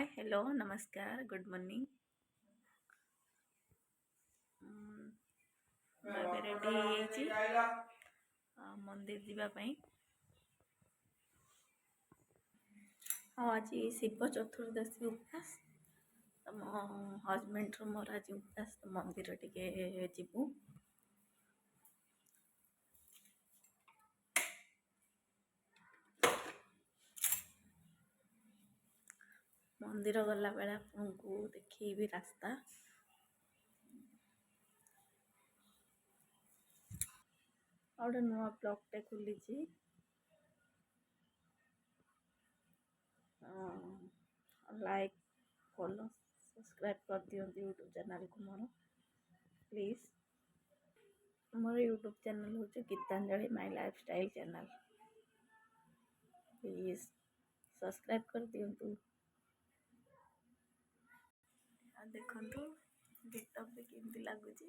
Hi hello नमस्कार good morning. Ready मंदिर जीवाई आज शिव चतुर्दशी उपवास मो हजबैंड मोर आज उपवास मंदिर टिके जीवु। मंदिर गला बेला आपको देखी रास्ता गोटे नुआ ब्लॉगटे खुली लाइक फॉलो सब्सक्राइब कर दियंतु यूट्यूब चैनल को मोर प्लीज। मोर यूट्यूब चैनल हूँ Geetanjali my lifestyle channel please subscribe कर दियंतु। देखंतु गेटअप भी केमती लगुच।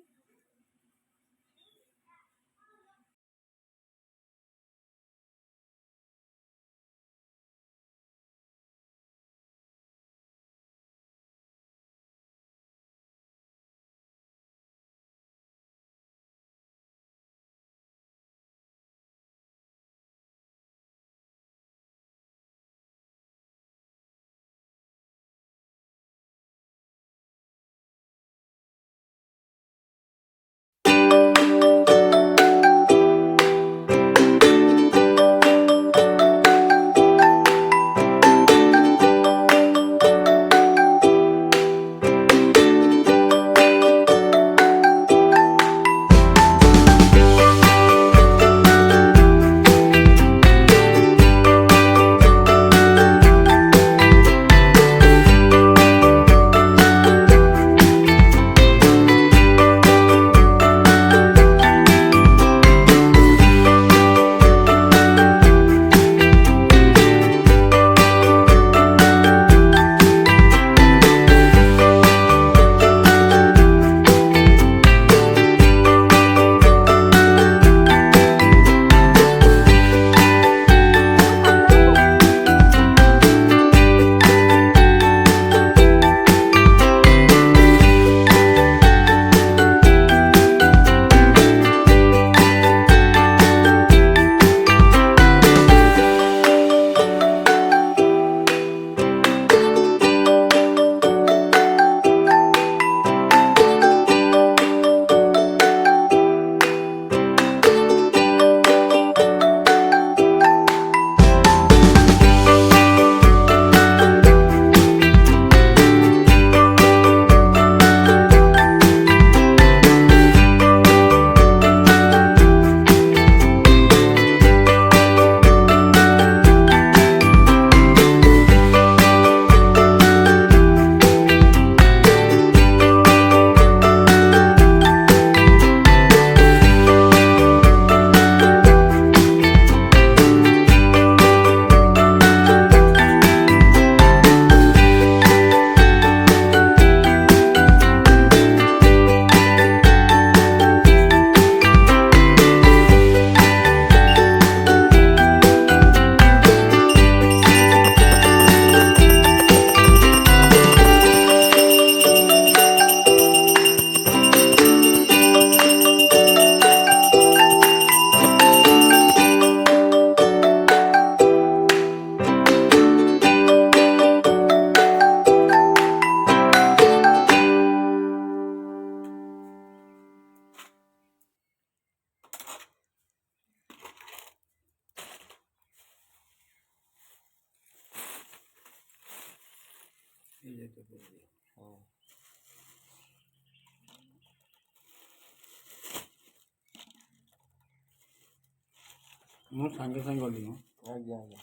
ମୁଁ ସାଙ୍ଗେ ସାଙ୍ଗେ ଗଲି ମୁଁ। ଆଜ୍ଞା ଆଜ୍ଞା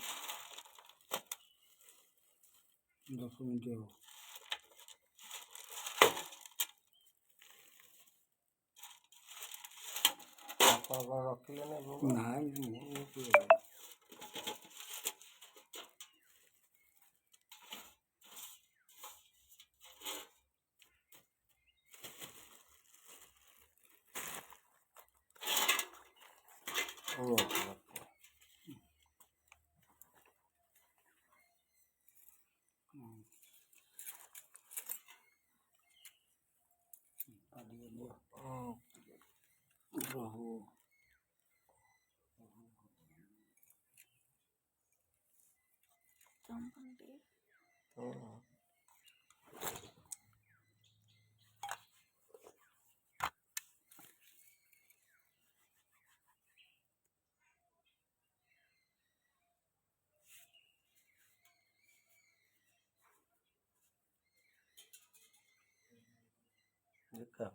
10 ମିନିଟ୍ ହେବ। ଆପଣ କ'ଣ ରଖିଲେ ନା ନାଇଁ ମୁଁ ପ୍ରଭୁ ଚମ୍ପଣ୍ଡି ଦେଖା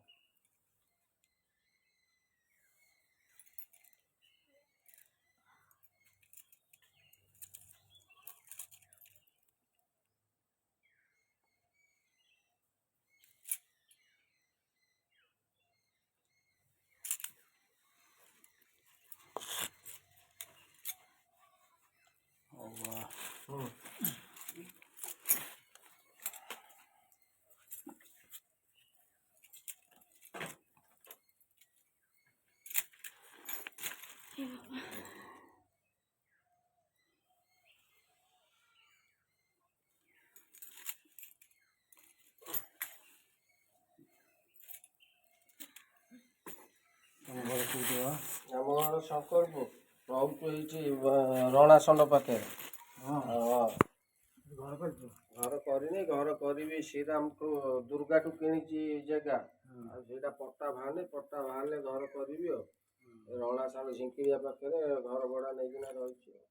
ତମ ଘର କୋଉଠି ବା? ଆମ ଘର ଶଙ୍କରପୁର ରହୁଛୁ ଏଇଠି ରଣାସଣ୍ଡ ପାଖରେ। ହଁ ହଁ ଘର କରିଛୁ? ଘର କରିନି, ଘର କରିବି। ଶ୍ରୀରାମଠୁ ଦୁର୍ଗାଠୁ କିଣିଛି ଜାଗା। ଆଉ ସେଇଟା ପଟ୍ଟା ବାହାରିଲେ ଘର କରିବି ଆଉ। ରଣାସଣ୍ଡ ଝିଙ୍କିରିଆ ପାଖରେ ଘର ଭଡ଼ା ନେଇକିନା ରହିଛି ଆଉ।